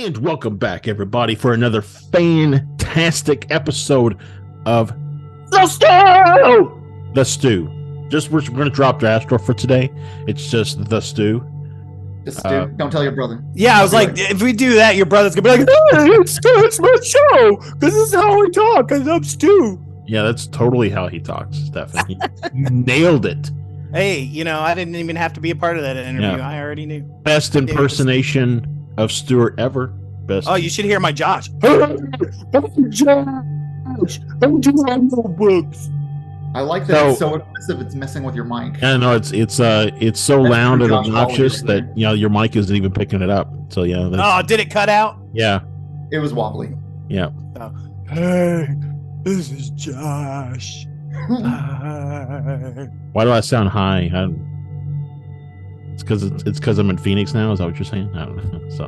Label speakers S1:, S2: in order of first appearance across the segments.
S1: And welcome back, everybody, for another fantastic episode of The Stew! The Stew. We're going to drop the Astral for today. It's just The Stew.
S2: The Stew. Don't tell your brother.
S3: Yeah, I was like, if we do that, your brother's going to be like, hey, it's my show, because this is how I talk, because I'm Stew.
S1: Yeah, that's totally how he talks, Stephanie. You nailed it.
S3: Hey, I didn't even have to be a part of that interview. Yeah. I already knew.
S1: Best impersonation of Stuart ever. Best.
S3: Oh, you should hear my Josh.
S1: I'm Josh. I'm doing books.
S2: I like that it's so aggressive. It's messing with your mic.
S1: Yeah, no, it's so loud and obnoxious that your mic isn't even picking it up. So yeah.
S3: Oh, did it cut out?
S1: Yeah.
S2: It was wobbly.
S1: Yeah.
S3: Oh. Hey, this is Josh.
S1: Why do I sound high? It's because I'm in Phoenix now. Is that what you're saying? I don't know. So,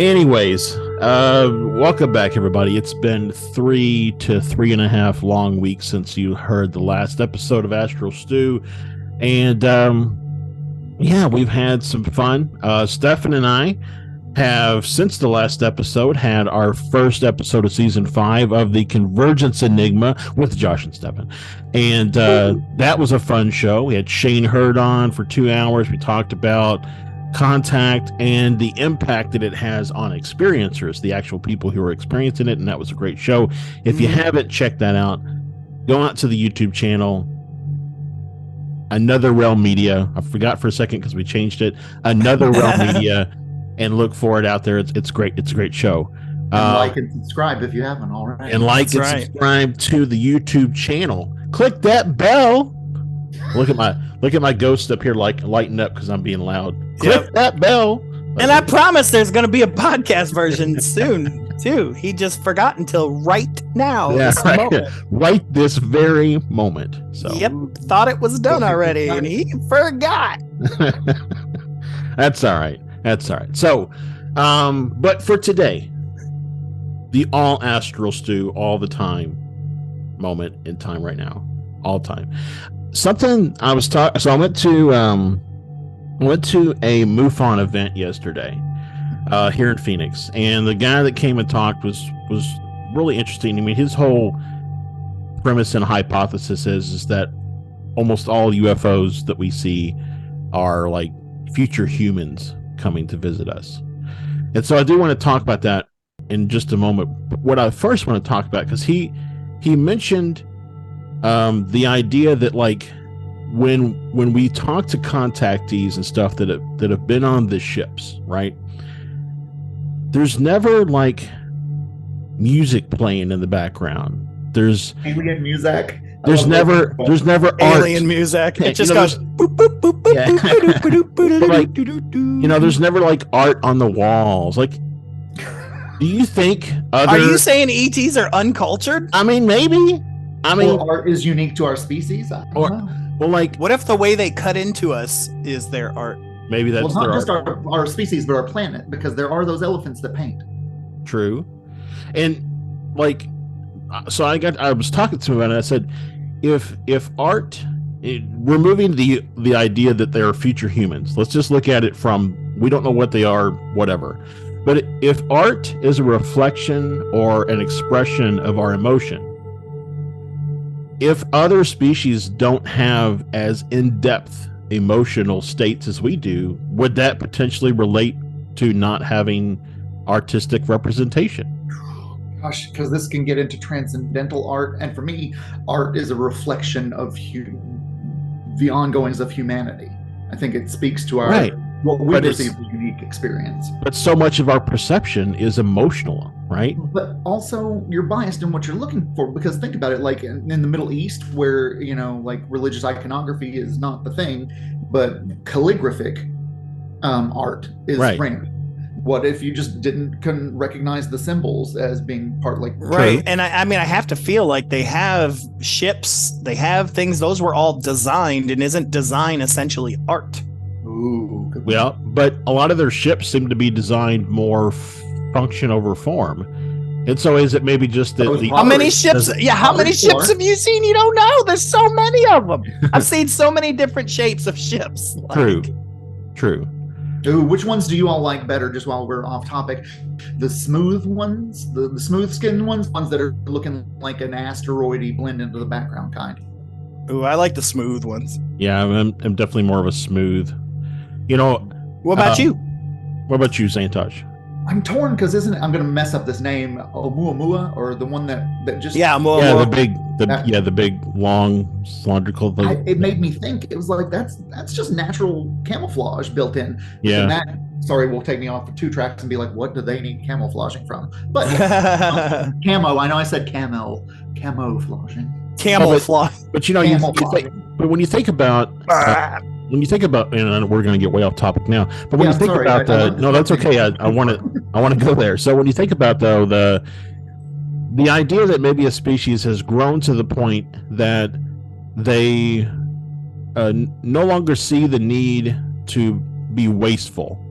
S1: anyways, welcome back, everybody. It's been 3 to 3.5 long weeks since you heard the last episode of Astral Stew, and we've had some fun. Stefan and I have, since the last episode, had our first episode of season 5 of the Convergence Enigma with Josh and Stefan, and that was a fun show. We had Shane Hurd on for 2 hours. We talked about contact and the impact that it has on experiencers, the actual people who are experiencing it, and that was a great show. If you haven't checked that out, go out to the YouTube channel, Another Realm Media. I forgot for a second because we changed it. Another Realm Media. And look for it out there. It's great. It's a great show.
S2: And like and subscribe if you haven't already.
S1: And subscribe to the YouTube channel. Click that bell. Look at my ghost up here, like lighting up because I'm being loud. Click that bell.
S3: And I promise there's going to be a podcast version soon too. He just forgot until right now.
S1: Yeah, right this very moment. So
S3: yep, thought it was done already, and he forgot.
S1: That's all right. That's all right. So, but for today, the all Astral Stew, all the time moment in time right now, all time. Something I was talking. So I went to a MUFON event yesterday here in Phoenix, and the guy that came and talked was really interesting. I mean, his whole premise and hypothesis is that almost all UFOs that we see are like future humans coming to visit us. And so I do want to talk about that in just a moment. But what I first want to talk about, because he mentioned the idea that like when we talk to contactees and stuff that have been on the ships, right, there's never like music playing in the background. There's
S2: alien music.
S1: There's never
S3: alien
S1: art.
S3: music. It just goes boop, boop, boop, boop,
S1: yeah.
S3: boop, boop, boop,
S1: Like,
S3: boop,
S1: there's never like art on the walls. Like, do you think
S3: Are you saying ETs are uncultured?
S1: I mean, maybe.
S2: Or art is unique to our species. I don't know.
S1: Well, like,
S3: what if the way they cut into us is their art?
S1: Maybe that's
S2: not just
S1: art.
S2: our species, but our planet, because there are those elephants that paint.
S1: True. And like, so I was talking to him and I said, if art, removing the idea that they are future humans, let's just look at it from, we don't know what they are, whatever. But if art is a reflection or an expression of our emotion, if other species don't have as in-depth emotional states as we do, would that potentially relate to not having artistic representation?
S2: Gosh, because this can get into transcendental art, and for me, art is a reflection of the ongoings of humanity. I think it speaks to our what we perceive as a unique experience.
S1: But so much of our perception is emotional, right?
S2: But also, you're biased in what you're looking for, because think about it, like in the Middle East, where like religious iconography is not the thing, but calligraphic art is rampant. What if you just couldn't recognize the symbols as being part like
S3: right? And I mean, I have to feel like they have ships, they have things. Those were all designed, and isn't design essentially art?
S2: Ooh,
S1: well, but a lot of their ships seem to be designed more function over form. And so is it maybe just that
S3: how many ships? Yeah, how many ships have you seen? You don't know. There's so many of them. I've seen so many different shapes of ships.
S1: True.
S2: Ooh, which ones do you all like better? Just while we're off topic, the smooth ones, the smooth skinned ones that are looking like an asteroidy blend into the background kind.
S3: Ooh, I like the smooth ones.
S1: Yeah, I'm definitely more of a smooth. You know,
S3: What about you?
S1: what about you, Santosh?
S2: I'm torn because isn't it? I'm going to mess up this name, Oumuamua, or the one that just
S3: Yeah, more.
S1: Yeah,
S3: more.
S1: the big long cylindrical thing.
S2: It made me think. It was like that's just natural camouflage built in.
S1: Yeah.
S2: And that, sorry, will take me off for 2 tracks and be like, what do they need camouflaging from? But camo. I know I said camouflaging.
S3: Camouflage.
S1: But you know, but when you think about and we're going to get way off topic now, but when you think about no, that's okay. I want to go there. So when you think about though the idea that maybe a species has grown to the point that they no longer see the need to be wasteful,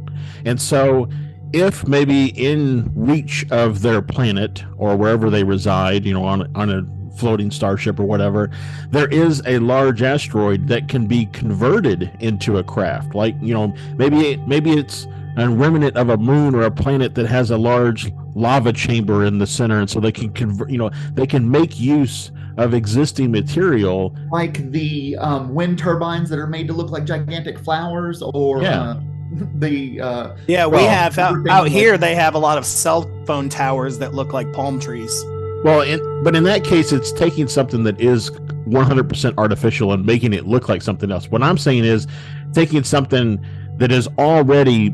S1: and so if maybe in reach of their planet or wherever they reside, on a floating starship or whatever, there is a large asteroid that can be converted into a craft. Like, maybe it's a remnant of a moon or a planet that has a large lava chamber in the center, and so they can convert. They can make use of existing material,
S2: like the wind turbines that are made to look like gigantic flowers, or we
S3: have out here. They have a lot of cell phone towers that look like palm trees.
S1: Well, but in that case, it's taking something that is 100% artificial and making it look like something else. What I'm saying is taking something that is already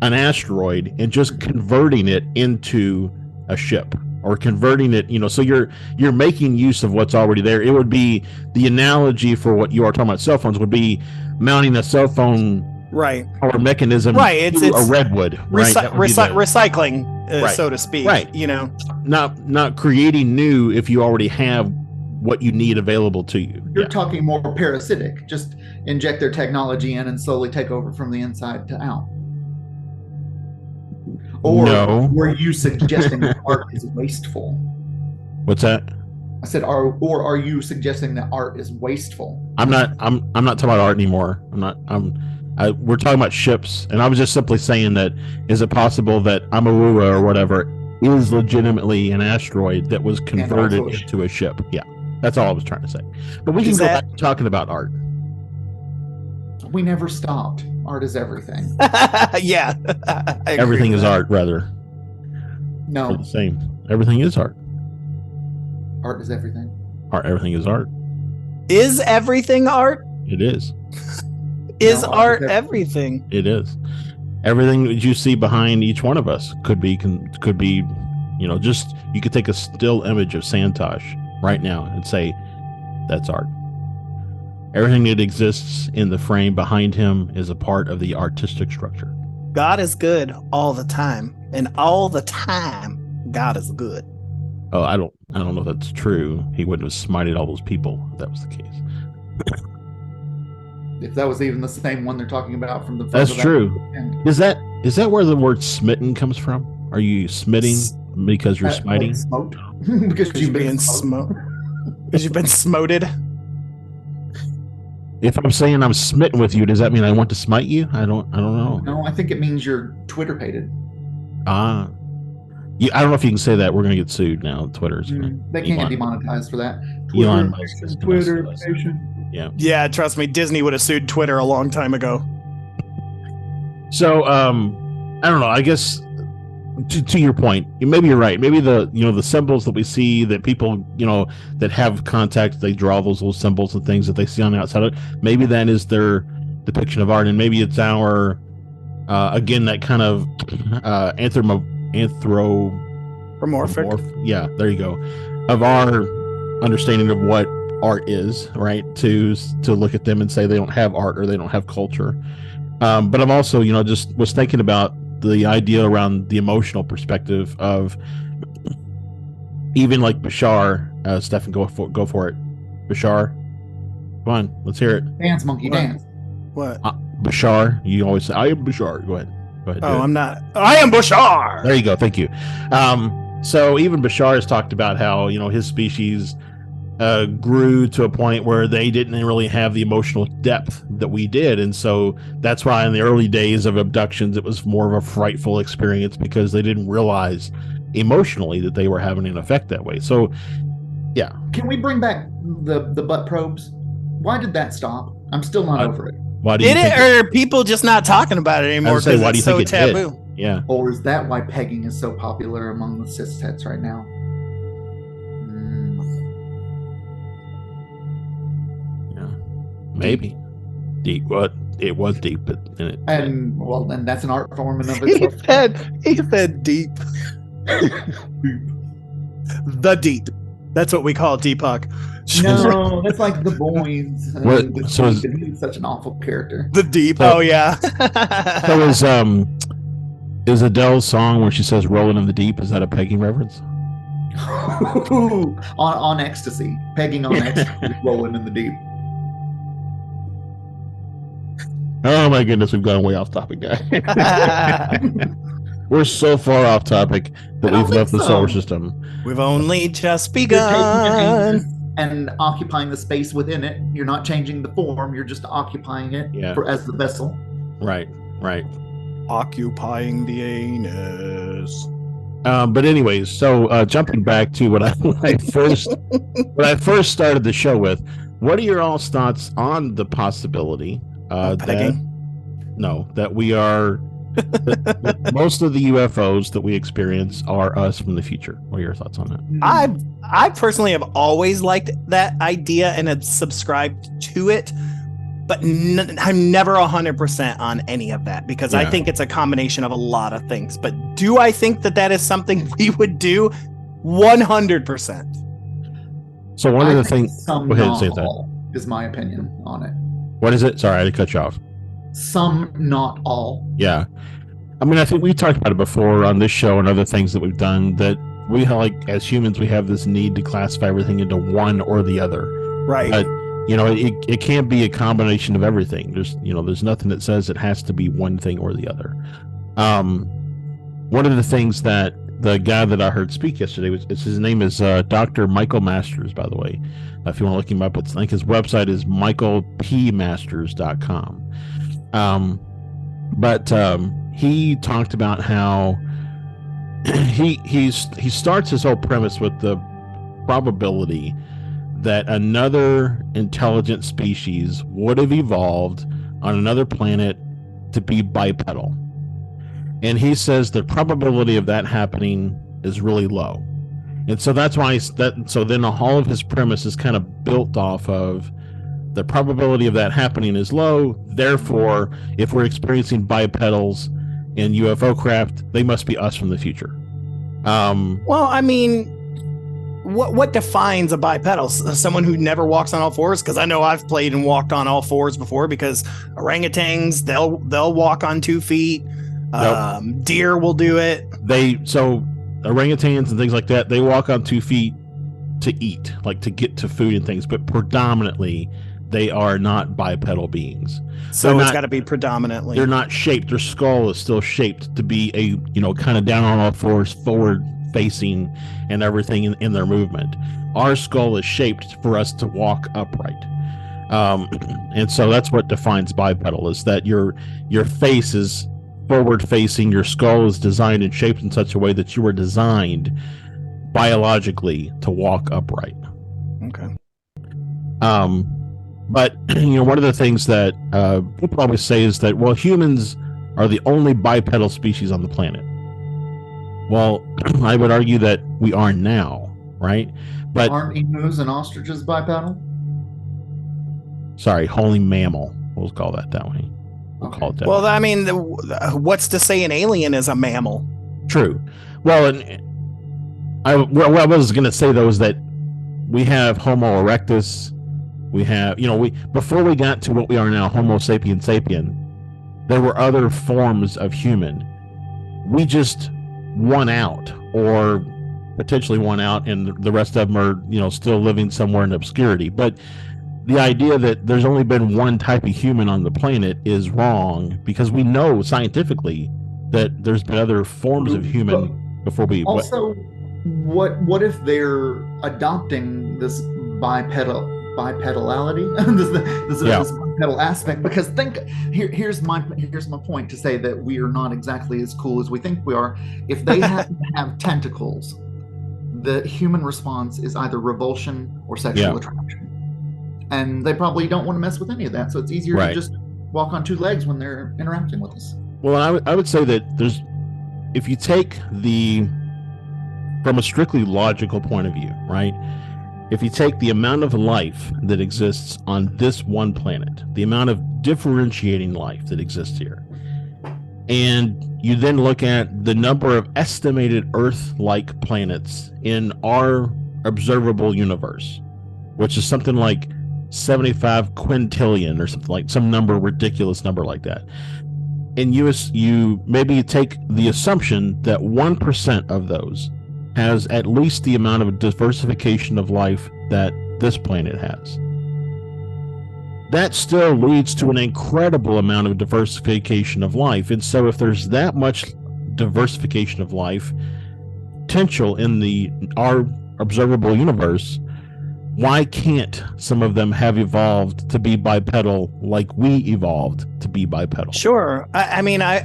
S1: an asteroid and just converting it into a ship, or converting it, so you're making use of what's already there. It would be the analogy for what you are talking about. Cell phones would be mounting a cell phone or mechanism to a redwood, right?
S3: Recycling,
S1: right.
S3: So to speak,
S1: right? Not creating new if you already have what you need available to you.
S2: You're talking more parasitic, just inject their technology in and slowly take over from the inside to out. Or were you suggesting that art is wasteful?
S1: What's that?
S2: I said, are you suggesting that art is wasteful?
S1: I'm not talking about art anymore. We're talking about ships, and I was just simply saying that, is it possible that Oumuamua or whatever is legitimately an asteroid that was converted into a ship? Yeah, that's all I was trying to say. But we can go back to talking about art.
S2: We never stopped. Art is everything.
S3: Yeah.
S1: Everything is art, rather.
S2: No.
S1: They're the same. Everything is art.
S2: Art is everything.
S1: Everything is art.
S3: Is everything art?
S1: It is.
S3: Is art everything?
S1: It is. Everything that you see behind each one of us could be, just, you could take a still image of Santosh right now and say, that's art. Everything that exists in the frame behind him is a part of the artistic structure.
S3: God is good all the time, and all the time, God is good.
S1: Oh, I don't know if that's true. He wouldn't have smited all those people if that was the case.
S2: If that was even the same one they're talking about from the front.
S1: That's true. Is that where the word smitten comes from? Are you smitting because you're smiting?
S2: Smoked? because you've been smoked.
S3: Because you've been smoted.
S1: If I'm saying I'm smitten with you, does that mean I want to smite you? I don't know.
S2: No, I think it means you're Twitter-pated.
S1: Yeah, I don't know if you can say that. We're going to get sued now. Twitter's
S2: they can't get demonetized for that.
S1: Elon Musk is
S2: Twitter.
S3: Yeah, trust me, Disney would have sued Twitter a long time ago.
S1: So, I don't know. I guess to your point, maybe you're right. Maybe the symbols that we see, that people, that have contact, they draw those little symbols and things that they see on the outside of it. Maybe that is their depiction of art, and maybe it's our, again, that kind of
S3: anthropomorphic.
S1: Yeah, there you go. Of our understanding of what art is, right? To look at them and say they don't have art or they don't have culture. But I'm also, just was thinking about the idea around the emotional perspective of even like Bashar. Stefan, go for it. Bashar, come on, let's hear it.
S2: Dance, monkey, dance.
S3: What?
S1: Bashar, you always say, I am Bashar. Go ahead.
S3: I'm not. I am Bashar.
S1: There you go. Thank you. So even Bashar has talked about how, his species grew to a point where they didn't really have the emotional depth that we did. And so that's why in the early days of abductions, it was more of a frightful experience because they didn't realize emotionally that they were having an effect that way. So, yeah.
S2: Can we bring back the butt probes? Why did that stop? I'm still not over it.
S1: Why do you
S3: Did
S1: think
S3: it, or are people just not talking about it anymore
S1: I say,
S3: because
S1: why do
S3: it's
S1: you
S3: so
S1: think it did?
S3: taboo?
S1: Yeah.
S2: Or is that why pegging is so popular among the cis-hets right now?
S1: Yeah. Maybe. Deep. What? It was deep, but
S2: And that's an art form in of
S3: He
S2: itself.
S3: said deep. The deep. That's what we call Deepak.
S2: No, that's like the boys.
S1: What-
S2: The
S1: so
S2: Deep, and he's such an awful character.
S3: The deep.
S1: So-
S3: Oh yeah.
S1: So is Adele's song where she says "Rolling in the Deep"? Is that a pegging reference?
S2: on ecstasy, pegging on ecstasy, rolling in the deep.
S1: Oh my goodness, we've gone way off topic, guy. We're so far off topic that we've left the solar system.
S3: We've only just
S2: You're taking your
S3: begun.
S2: hand and occupying the space within it. You're not changing the form. You're just occupying it as the vessel.
S1: Right.
S3: Occupying the anus.
S1: But anyways, so jumping back to what I first started the show with, what are your all's thoughts on the possibility that we are that most of the UFOs that we experience are us from the future? What are your thoughts on that?
S3: I personally have always liked that idea and have subscribed to it, but I'm never 100% on any of that because I think it's a combination of a lot of things. But do I think that is something we would do? 100%.
S1: So one of the things,
S2: some,
S1: go ahead and
S2: not
S1: say that.
S2: all, is my opinion on it.
S1: What is it? Sorry, I had to cut you off.
S2: Some, not all.
S1: Yeah. I mean, I think we talked about it before on this show and other things that we've done, that we as humans, we have this need to classify everything into one or the other.
S3: Right.
S1: But, it can't be a combination of everything. There's nothing that says it has to be one thing or the other. One of the things that the guy that I heard speak yesterday his name is Dr. Michael Masters, by the way. If you want to look him up, I think his website is michaelpmasters.com. But he talked about how he starts his whole premise with the probability that another intelligent species would have evolved on another planet to be bipedal. And he says the probability of that happening is really low. And so that's why so then all of his premise is kind of built off of the probability of that happening is low. Therefore, if we're experiencing bipedals in UFO craft, they must be us from the future.
S3: Well, I mean, what defines a bipedal? Someone who never walks on all fours? Because I know I've played and walked on all fours before. Because orangutans, they'll walk on 2 feet.
S1: Yep.
S3: Deer will do it.
S1: So orangutans and things like that, they walk on 2 feet to eat, like to get to food and things. But predominantly, they are not bipedal beings.
S3: So it's got to be predominantly.
S1: They're not shaped. Their skull is still shaped to be a kind of down on all fours, forward facing, and everything in their movement. Our skull is shaped for us to walk upright, and so that's what defines bipedal: is that your face is forward facing, your skull is designed and shaped in such a way that you were designed biologically to walk upright.
S3: Okay.
S1: But one of the things that people always say is that, well, humans are the only bipedal species on the planet. Well, I would argue that we are now, right? But
S2: aren't emus and ostriches bipedal?
S1: Sorry, holy mammal. We'll call that way. We'll call it that.
S3: Well,
S1: way.
S3: I mean, what's to say an alien is a mammal?
S1: True. Well, and what I was going to say though is that we have Homo erectus. We have, before we got to what we are now, Homo sapien sapien, there were other forms of human. We just won out, or potentially won out, and the rest of them are, still living somewhere in obscurity. But the idea that there's only been one type of human on the planet is wrong, because we know scientifically that there's been other forms of human before we.
S2: Also, what if they're adopting this bipedality, this bipedal aspect. Because here's my point to say that we are not exactly as cool as we think we are. If they happen to have tentacles, the human response is either revulsion or sexual attraction, and they probably don't want to mess with any of that. So it's easier to just walk on two legs when they're interacting with us.
S1: Well, I would say that if you take from a strictly logical point of view, right? If you take the amount of life that exists on this one planet, the amount of differentiating life that exists here, and you then look at the number of estimated Earth-like planets in our observable universe, which is something like 75 quintillion or something, like some ridiculous number like that. And you maybe take the assumption that 1% of those has at least the amount of diversification of life that this planet has. That still leads to an incredible amount of diversification of life. And so if there's that much diversification of life potential in our observable universe, why can't some of them have evolved to be bipedal like we evolved to be bipedal?
S3: Sure. I mean, a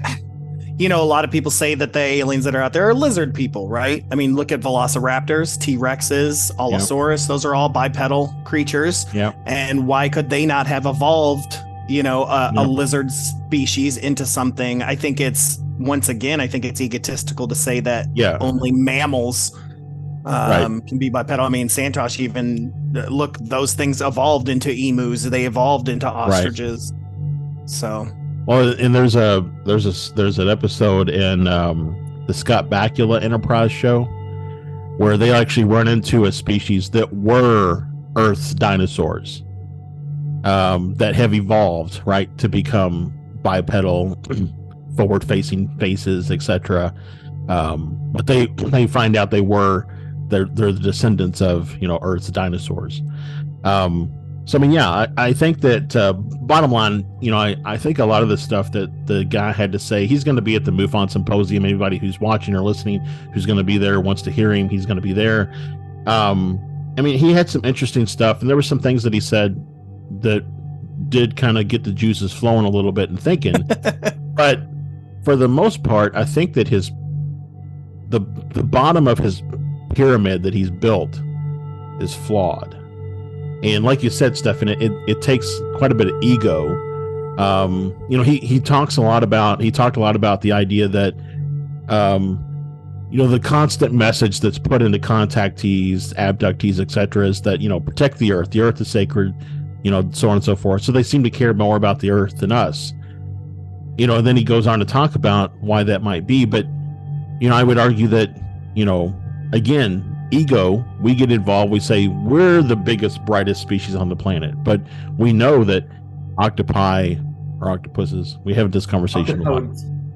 S3: lot of people say that the aliens that are out there are lizard people, right? I mean, look at velociraptors, T-Rexes, Allosaurus. Yep. Those are all bipedal creatures.
S1: Yeah.
S3: And why could they not have evolved, a lizard species into something? I think it's egotistical to say that only mammals can be bipedal. I mean, Santosh even those things evolved into emus. They evolved into ostriches. Right. So.
S1: Well, and there's an episode in the Scott Bakula Enterprise show where they actually run into a species that were Earth's dinosaurs that have evolved, right, to become bipedal, forward-facing faces, etc. But they find out they're the descendants of Earth's dinosaurs. So, I mean, I think that bottom line, I think a lot of the stuff that the guy had to say, he's going to be at the MUFON Symposium. Anybody who's watching or listening who's going to be there, wants to hear him, he's going to be there. I mean, he had some interesting stuff, and there were some things that he said that did kind of get the juices flowing a little bit and thinking. But for the most part, I think that the bottom of his pyramid that he's built is flawed. And like you said, Stefan, it takes quite a bit of ego. He talked a lot about the idea that, the constant message that's put into contactees, abductees, etc., is that, protect the Earth. The Earth is sacred, so on and so forth. So they seem to care more about the Earth than us. And then he goes on to talk about why that might be. But, I would argue that, again, ego, we get involved, we say we're the biggest, brightest species on the planet, but we know that octopi or octopuses, we have this conversation a lot.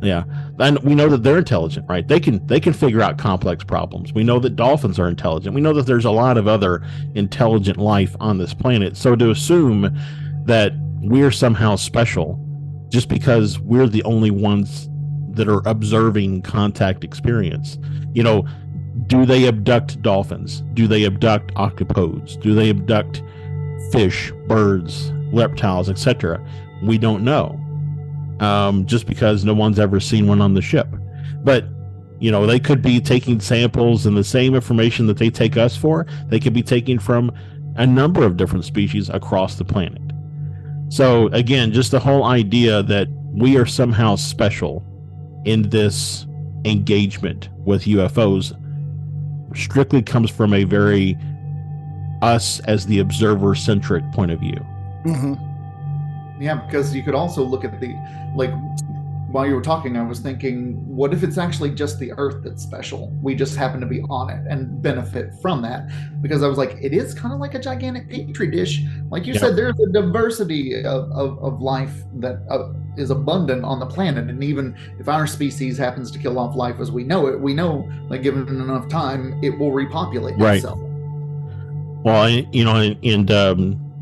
S1: Yeah, and we know that they're intelligent, right? They can figure out complex problems. We know that dolphins are intelligent. We know that there's a lot of other intelligent life on this planet. So to assume that we're somehow special just because we're the only ones that are observing contact experience, do they abduct dolphins? Do they abduct octopodes? Do they abduct fish, birds, reptiles, etc.? We don't know. Just because no one's ever seen one on the ship. But, they could be taking samples, and the same information that they take us for, they could be taking from a number of different species across the planet. So, again, just the whole idea that we are somehow special in this engagement with UFOs strictly comes from a very us as the observer centric point of view.
S2: Mm-hmm. Yeah, because you could also look at while you were talking, I was thinking, what if it's actually just the Earth that's special? We just happen to be on it and benefit from that. Because I was like, it is kind of like a gigantic petri dish. Like you said, there's a diversity of life that is abundant on the planet. And even if our species happens to kill off life as we know it, we know, given enough time, it will repopulate itself.
S1: Well,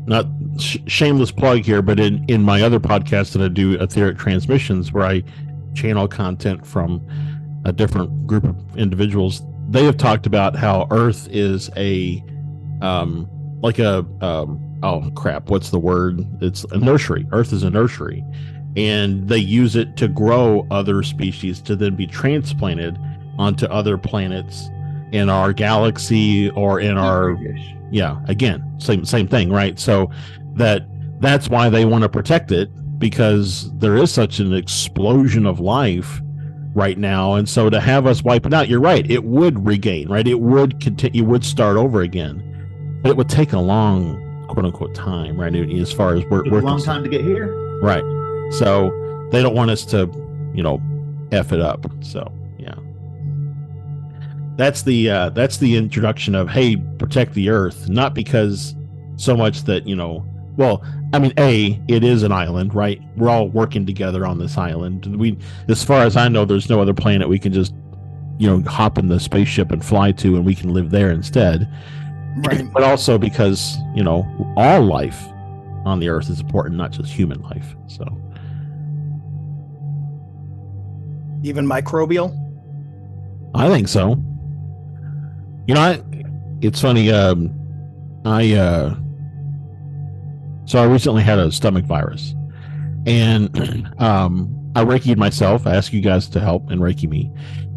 S1: not shameless plug here, but in my other podcast that I do, Etheric Transmissions, where I channel content from a different group of individuals, they have talked about how Earth is a like a oh crap, what's the word? It's a nursery. Earth is a nursery, and they use it to grow other species to then be transplanted onto other planets in our galaxy or in our again same thing, right? So that's why they want to protect it, because there is such an explosion of life right now, and so to have us wipe it out, you're right, it would regain, right? It would continue, would start over again, but it would take a long quote unquote time, right? As far as we're
S2: a long time to get here,
S1: right? So they don't want us to, F it up. So yeah, that's the introduction of, hey, protect the Earth, not because so much that well, I mean, it is an island, right? We're all working together on this island. As far as I know, there's no other planet we can just hop in the spaceship and fly to, and we can live there instead.
S3: Right.
S1: But also because all life on the Earth is important, not just human life. So
S3: even microbial,
S1: I think so. It's funny. So I recently had a stomach virus, and I Reiki'd myself. I asked you guys to help and Reiki me,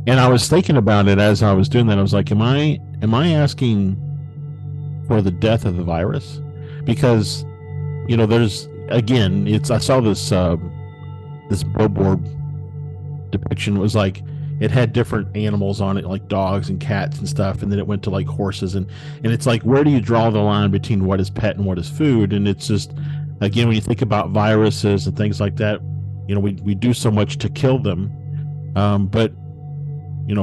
S1: and I was thinking about it as I was doing that. I was like, am I asking for the death of the virus? Because there's, again, I saw this billboard depiction. It was like, it had different animals on it, like dogs and cats and stuff, and then it went to like horses, and it's like, where do you draw the line between what is pet and what is food? And it's just, again, when you think about viruses and things like that, we do so much to kill them, but I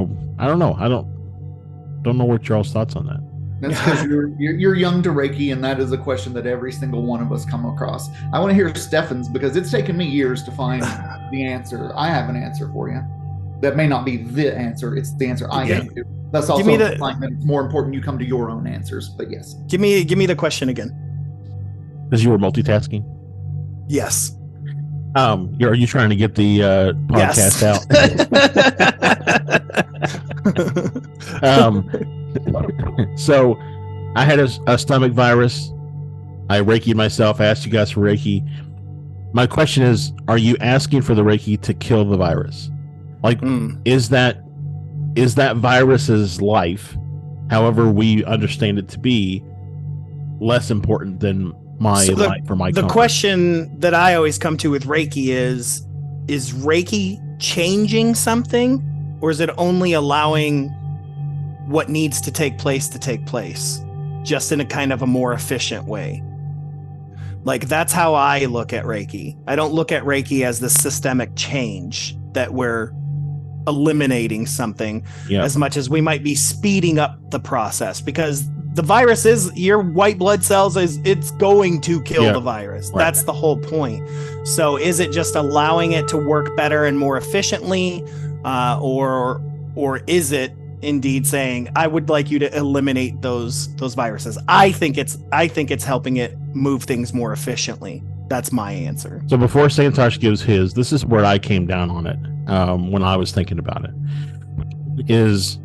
S1: don't know. I don't know what y'all's thoughts on that.
S2: That's because you're young to Reiki, and that is a question that every single one of us come across. I want to hear Stefan's, because it's taken me years to find the answer. I have an answer for you. That may not be the answer. It's the answer I get to. That's also implying that it's more important you come to your own answers. But yes. Give me
S3: the question again.
S1: Because you were multitasking?
S3: Yes.
S1: Are you trying to get the podcast out? So I had a stomach virus. I Reiki'd myself. I asked you guys for Reiki. My question is, are you asking for the Reiki to kill the virus? Like, is that virus's life, however we understand it to be, less important than my life or my comfort?
S3: The question that I always come to with Reiki is Reiki changing something, or is it only allowing what needs to take place, just in a kind of a more efficient way? Like, that's how I look at Reiki. I don't look at Reiki as the systemic change that we're eliminating something, as much as we might be speeding up the process, because the virus is your white blood cells, it's going to kill the virus. Right. That's the whole point. So is it just allowing it to work better and more efficiently, or is it indeed saying, I would like you to eliminate those viruses? I think it's helping it move things more efficiently. That's my answer.
S1: So before Santosh gives his, this is where I came down on it when I was thinking about it, is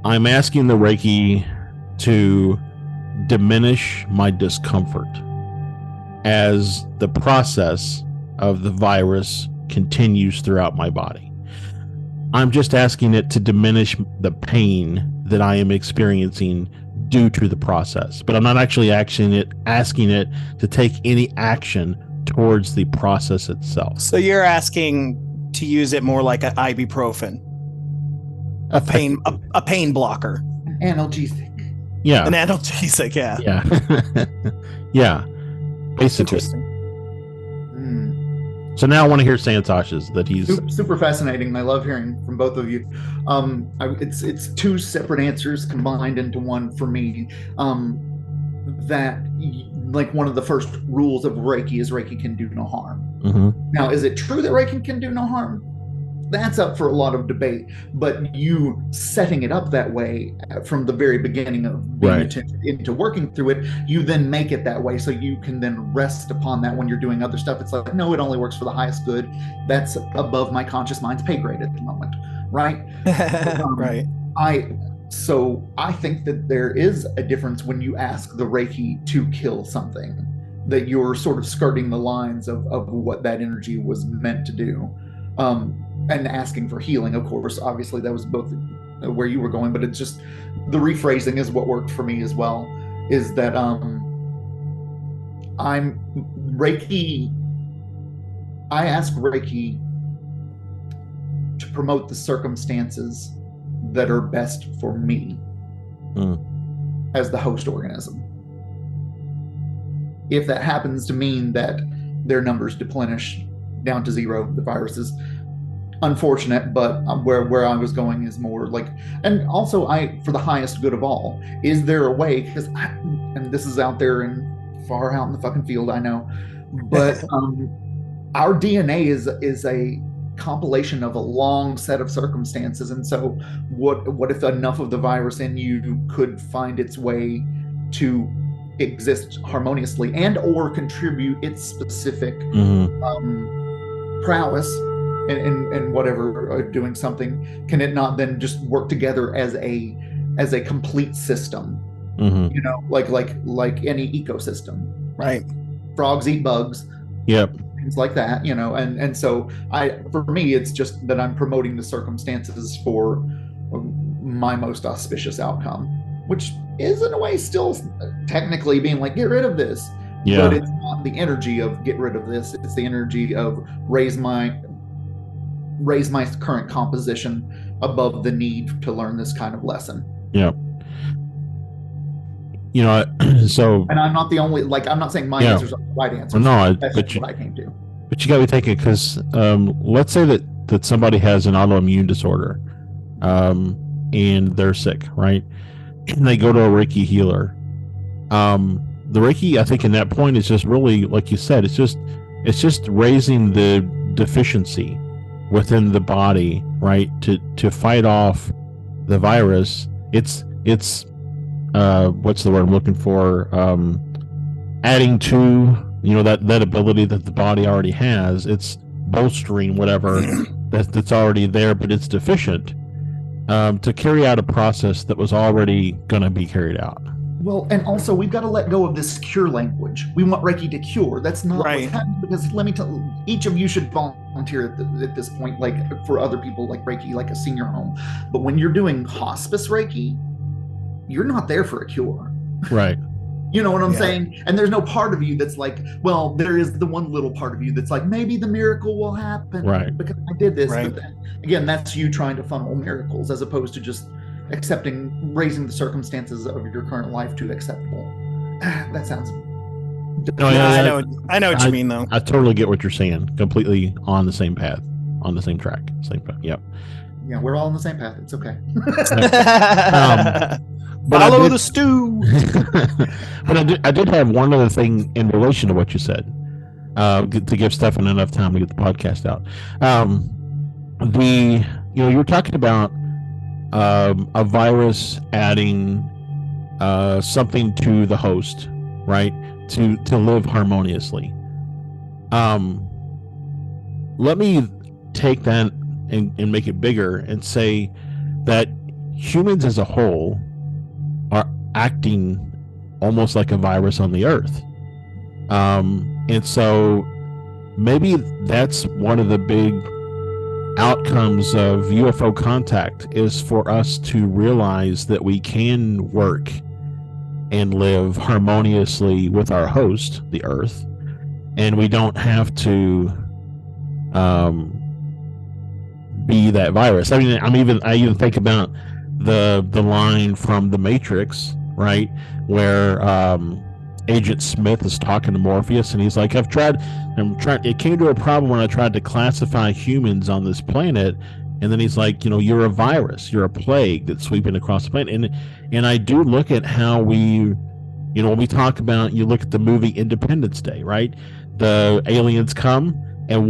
S1: I'm asking the Reiki to diminish my discomfort as the process of the virus continues throughout my body. I'm just asking it to diminish the pain that I am experiencing due to the process, but I'm not actually asking it to take any action towards the process itself.
S3: So you're asking to use it more like an ibuprofen, a pain blocker,
S2: analgesic.
S1: Yeah,
S3: an analgesic. Yeah,
S1: yeah, basically.
S3: Interesting.
S1: So now I want to hear Santosh's, that he's
S2: super fascinating. I love hearing from both of you. It's two separate answers combined into one for me. That, like, one of the first rules of Reiki is Reiki can do no harm.
S1: Mm-hmm.
S2: Now, is it true that Reiki can do no harm? That's up for a lot of debate, but you setting it up that way from the very beginning of being into working through it, you then make it that way so you can then rest upon that when you're doing other stuff. It's like, no, it only works for the highest good. That's above my conscious mind's pay grade at the moment, right?
S3: Right.
S2: So I think that there is a difference when you ask the Reiki to kill something, that you're sort of skirting the lines of what that energy was meant to do. And asking for healing, of course, obviously that was both where you were going, but it's just the rephrasing is what worked for me as well, is that I'm Reiki, I ask Reiki to promote the circumstances that are best for me as the host organism. If that happens to mean that their numbers deplenish down to zero, the viruses, unfortunate, but where I was going is more like, and also for the highest good of all, is there a way, because and this is out there and far out in the fucking field, I know, but our DNA is a compilation of a long set of circumstances, and so what if enough of the virus in you could find its way to exist harmoniously and or contribute its specific prowess and whatever, doing something, can it not then just work together as a complete system? You know, like any ecosystem,
S3: right?
S2: Frogs eat bugs,
S1: yep,
S2: things like that, you know. And so for me, it's just that I'm promoting the circumstances for my most auspicious outcome, which is in a way still technically being like, get rid of this.
S1: Yeah.
S2: But it's not the energy of get rid of this, it's the energy of raise my current composition above the need to learn this kind of lesson.
S1: Yeah. You know, so,
S2: and I'm not the only, like, I'm not saying my answers are the right answers.
S1: Well, no,
S2: that's what I came to.
S1: But you got to be thinking, because let's say that somebody has an autoimmune disorder, and they're sick, right? And they go to a Reiki healer. The Reiki, I think, in that point is just really, like you said, it's just raising the deficiency within the body, right? To fight off the virus. It's what's the word I'm looking for? Adding to, you know, that ability that the body already has. It's bolstering whatever that's already there, but it's deficient, to carry out a process that was already going to be carried out.
S2: Well, and also we've got to let go of this cure language. We want Reiki to cure. That's not
S3: right.
S2: What's happening, because let me tell you, each of you should volunteer at this point, like for other people, like Reiki, like a senior home. But when you're doing hospice Reiki, you're not there for a cure.
S1: Right.
S2: You know what I'm saying? And there's no part of you that's like, well, there is the one little part of you that's like, maybe the miracle will happen,
S1: right,
S2: because I did this.
S3: Right.
S2: But then, again, that's you trying to funnel miracles as opposed to just raising the circumstances of your current life to acceptable. That sounds.
S1: No,
S3: I know what you mean, though.
S1: I totally get what you're saying. Completely on the same path, on the same track, same path. Yep.
S2: Yeah, we're all on the same path. It's okay.
S1: But
S3: follow the stew.
S1: But I did have one other thing in relation to what you said, to give Stefan enough time to get the podcast out. You were talking about a virus adding something to the host, right? To live harmoniously. Let me take that and make it bigger and say that humans as a whole are acting almost like a virus on the earth. And so maybe that's one of the big outcomes of UFO contact, is for us to realize that we can work and live harmoniously with our host, the earth, and we don't have to be that virus. I mean, I even think about the line from The Matrix, right, where Agent Smith is talking to Morpheus, and he's like, I'm trying. It came to a problem when I tried to classify humans on this planet, and then he's like, you're a virus, you're a plague that's sweeping across the planet. And I do look at how we, when we talk about, you look at the movie Independence Day, right? The aliens come, and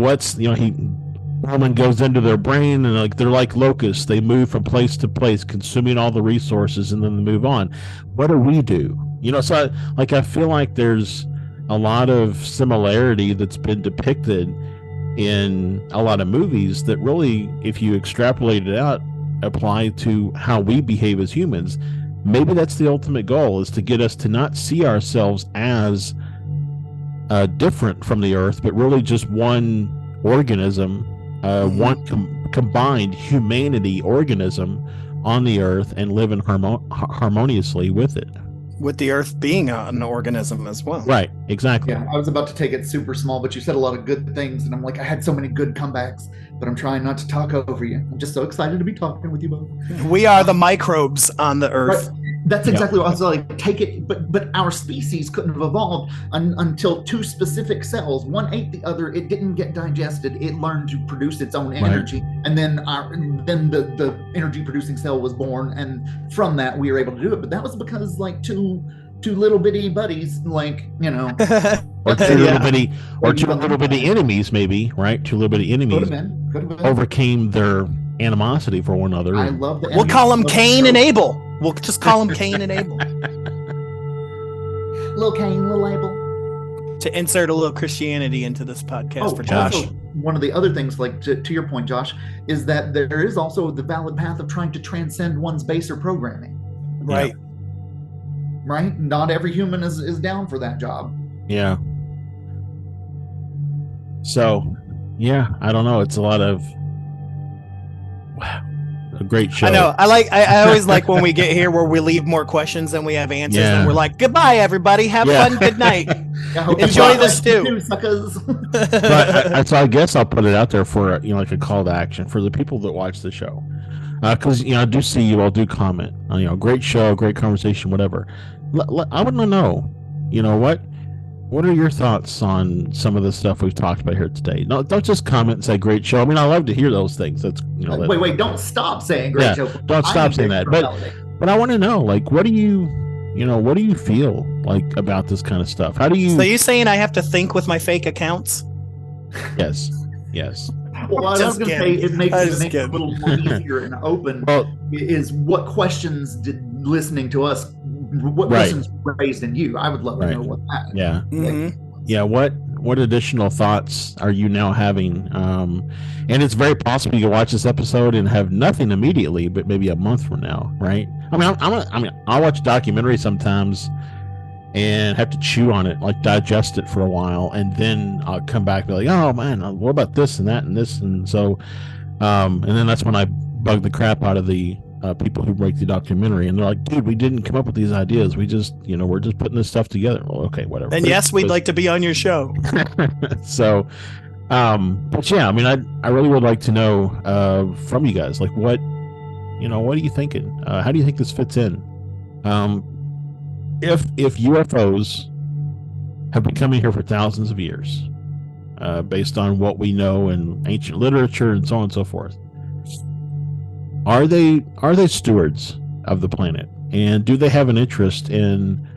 S1: Roman goes into their brain, and they're like locusts. They move from place to place, consuming all the resources, and then they move on. What do we do? So I feel like there's a lot of similarity that's been depicted in a lot of movies that really, if you extrapolate it out, apply to how we behave as humans. Maybe that's the ultimate goal, is to get us to not see ourselves as different from the earth, but really just one organism, one combined humanity organism on the earth, and living harmoniously with it.
S3: With the earth being an organism as well.
S1: Right, exactly.
S2: Yeah, I was about to take it super small, but you said a lot of good things, and I'm like, I had so many good comebacks, but I'm trying not to talk over you. I'm just so excited to be talking with you both.
S3: We are the microbes on the earth.
S2: Right. That's exactly what I was like. Take it, but our species couldn't have evolved until two specific cells. One ate the other. It didn't get digested. It learned to produce its own energy, and then the energy producing cell was born, and from that we were able to do it. But that was because like two little bitty buddies, like
S1: or two little bitty enemies, maybe, right? Two little bitty enemies
S2: could have been.
S1: Overcame their animosity for one another.
S2: I love the.
S3: We'll call them Cain and Abel. We'll just call them Cain and Abel.
S2: Little Cain, little Abel.
S3: To insert a little Christianity into this podcast for Josh.
S2: Also, one of the other things, like to your point, Josh, is that there is also the valid path of trying to transcend one's baser programming.
S3: Right.
S1: Yeah.
S2: Right? Not every human is down for that job.
S1: Yeah. So, yeah, I don't know. It's a lot of a great show.
S3: I know. I always like when we get here where we leave more questions than we have answers, and we're like, "Goodbye, everybody. Have fun. Good night. Enjoy the stew."
S1: So I guess I'll put it out there for like a call to action for the people that watch the show, because I do see you all do comment. Great show, great conversation, whatever. I want to know, what are your thoughts on some of the stuff we've talked about here today? No, don't just comment and say great show. I mean, I love to hear those things. That's
S2: wait, don't stop saying great show.
S1: Don't stop saying that. But I want to know, like, what do you feel like about this kind of stuff? How do you?
S3: So you saying I have to think with my fake accounts?
S1: Yes.
S2: Well, I was going to say it makes it a little more easier and open. Is what questions did listening to us? What lessons raised in you? I would love to know what that.
S1: Yeah.
S3: Mm-hmm.
S1: Yeah. What additional thoughts are you now having? And it's very possible you can watch this episode and have nothing immediately, but maybe a month from now, right? I mean, I'll watch a documentary sometimes and have to chew on it, like digest it for a while, and then I'll come back and be like, oh man, what about this and that and this, and so, and then that's when I bug the crap out of the people who break the documentary, and they're like, dude, we didn't come up with these ideas, we just we're just putting this stuff together. Well, okay, whatever.
S3: And yes, we'd like to be on your show.
S1: So but yeah, I mean, I really would like to know from you guys, like, what are you thinking? How do you think this fits in? If UFOs have been coming here for thousands of years, based on what we know in ancient literature and so on and so forth, are they stewards of the planet, and do they have an interest in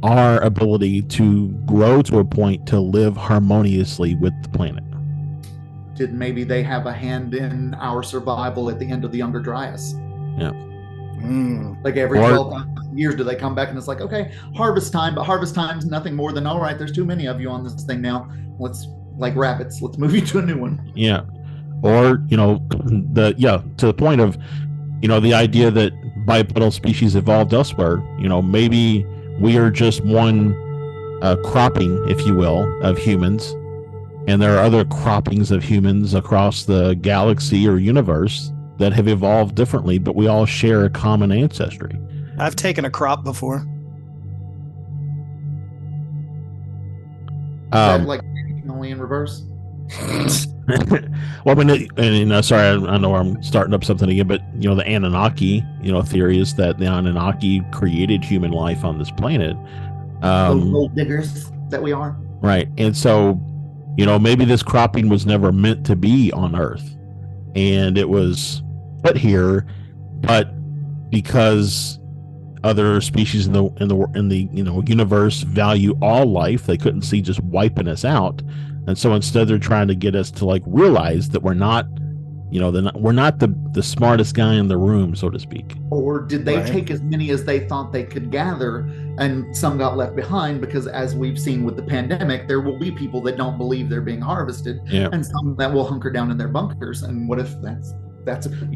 S1: our ability to grow to a point to live harmoniously with the planet?
S2: Did maybe they have a hand in our survival at the end of the Younger Dryas?
S1: Yeah.
S2: Like every 12,000 years, do they come back and it's like, okay, harvest time, but harvest time's nothing more than, all right, there's too many of you on this thing now. Let's, like rabbits, let's move you to a new one.
S1: Yeah. Or, to the point of, the idea that bipedal species evolved elsewhere, maybe we are just one cropping, if you will, of humans, and there are other croppings of humans across the galaxy or universe that have evolved differently, but we all share a common ancestry.
S3: I've taken a crop before.
S2: Like only in reverse.
S1: Well, I mean, sorry, I know I'm starting up something again, but the Anunnaki, theory is that the Anunnaki created human life on this planet.
S2: Those gold diggers that we are.
S1: Right, and so, maybe this cropping was never meant to be on Earth, and it was put here, but because other species in the universe value all life, they couldn't see just wiping us out. And so instead, they're trying to get us to like realize that we're not, we're not the smartest guy in the room, so to speak.
S2: Or did they take as many as they thought they could gather, and some got left behind? Because as we've seen with the pandemic, there will be people that don't believe they're being harvested, and some that will hunker down in their bunkers. And what if that's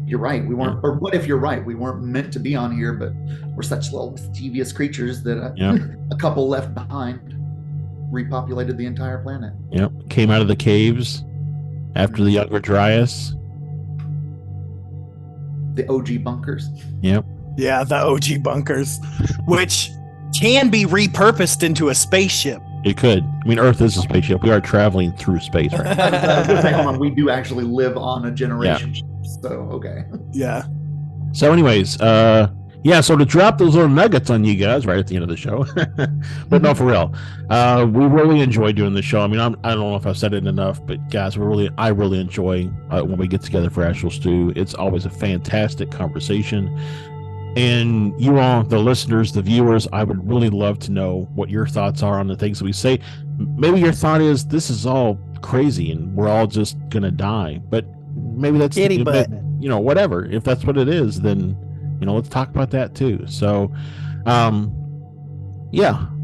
S2: You're right. We weren't, or what if you're right? We weren't meant to be on here, but we're such little mischievous creatures that a couple left behind repopulated the entire planet.
S1: Yep. Came out of the caves after the Younger Dryas.
S2: The OG bunkers.
S1: Yep.
S3: Yeah, the OG bunkers, which can be repurposed into a spaceship.
S1: It could. I mean, Earth is a spaceship. We are traveling through space right now.
S2: I was gonna say, hold on, we do actually live on a generation. Yeah. So, okay.
S3: Yeah.
S1: So anyways, so to drop those little nuggets on you guys right at the end of the show, but no, for real, we really enjoy doing the show. I mean, I don't know if I've said it enough, but guys, I really enjoy when we get together for Astral Stew. It's always a fantastic conversation. And you all, the listeners, the viewers, I would really love to know what your thoughts are on the things that we say. Maybe your thought is this is all crazy and we're all just gonna die, but maybe that's whatever. If that's what it is, then let's talk about that too. So,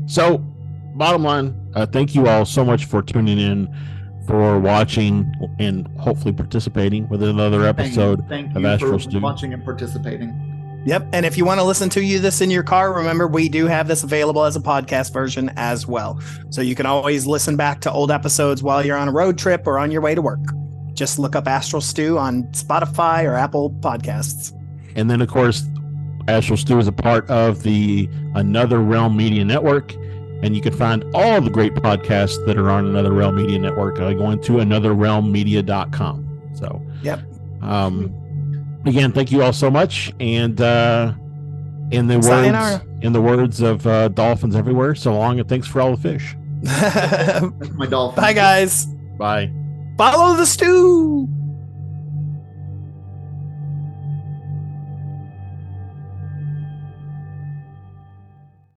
S1: So, bottom line, thank you all so much for tuning in, for watching, and hopefully participating with another episode of Astral Stew.
S2: Watching and participating.
S3: Yep. And if you want to listen to this in your car, remember, we do have this available as a podcast version as well. So you can always listen back to old episodes while you're on a road trip or on your way to work. Just look up Astral Stew on Spotify or Apple Podcasts.
S1: And then, of course, Astral Stew is a part of the Another Realm Media Network. And you can find all the great podcasts that are on Another Realm Media Network going to anotherrealmmedia.com. So,
S3: yep.
S1: Again, thank you all so much, and in the words of dolphins everywhere, so long and thanks for all the fish.
S2: My dolphin.
S3: Bye, guys.
S1: Bye.
S3: Follow the stew.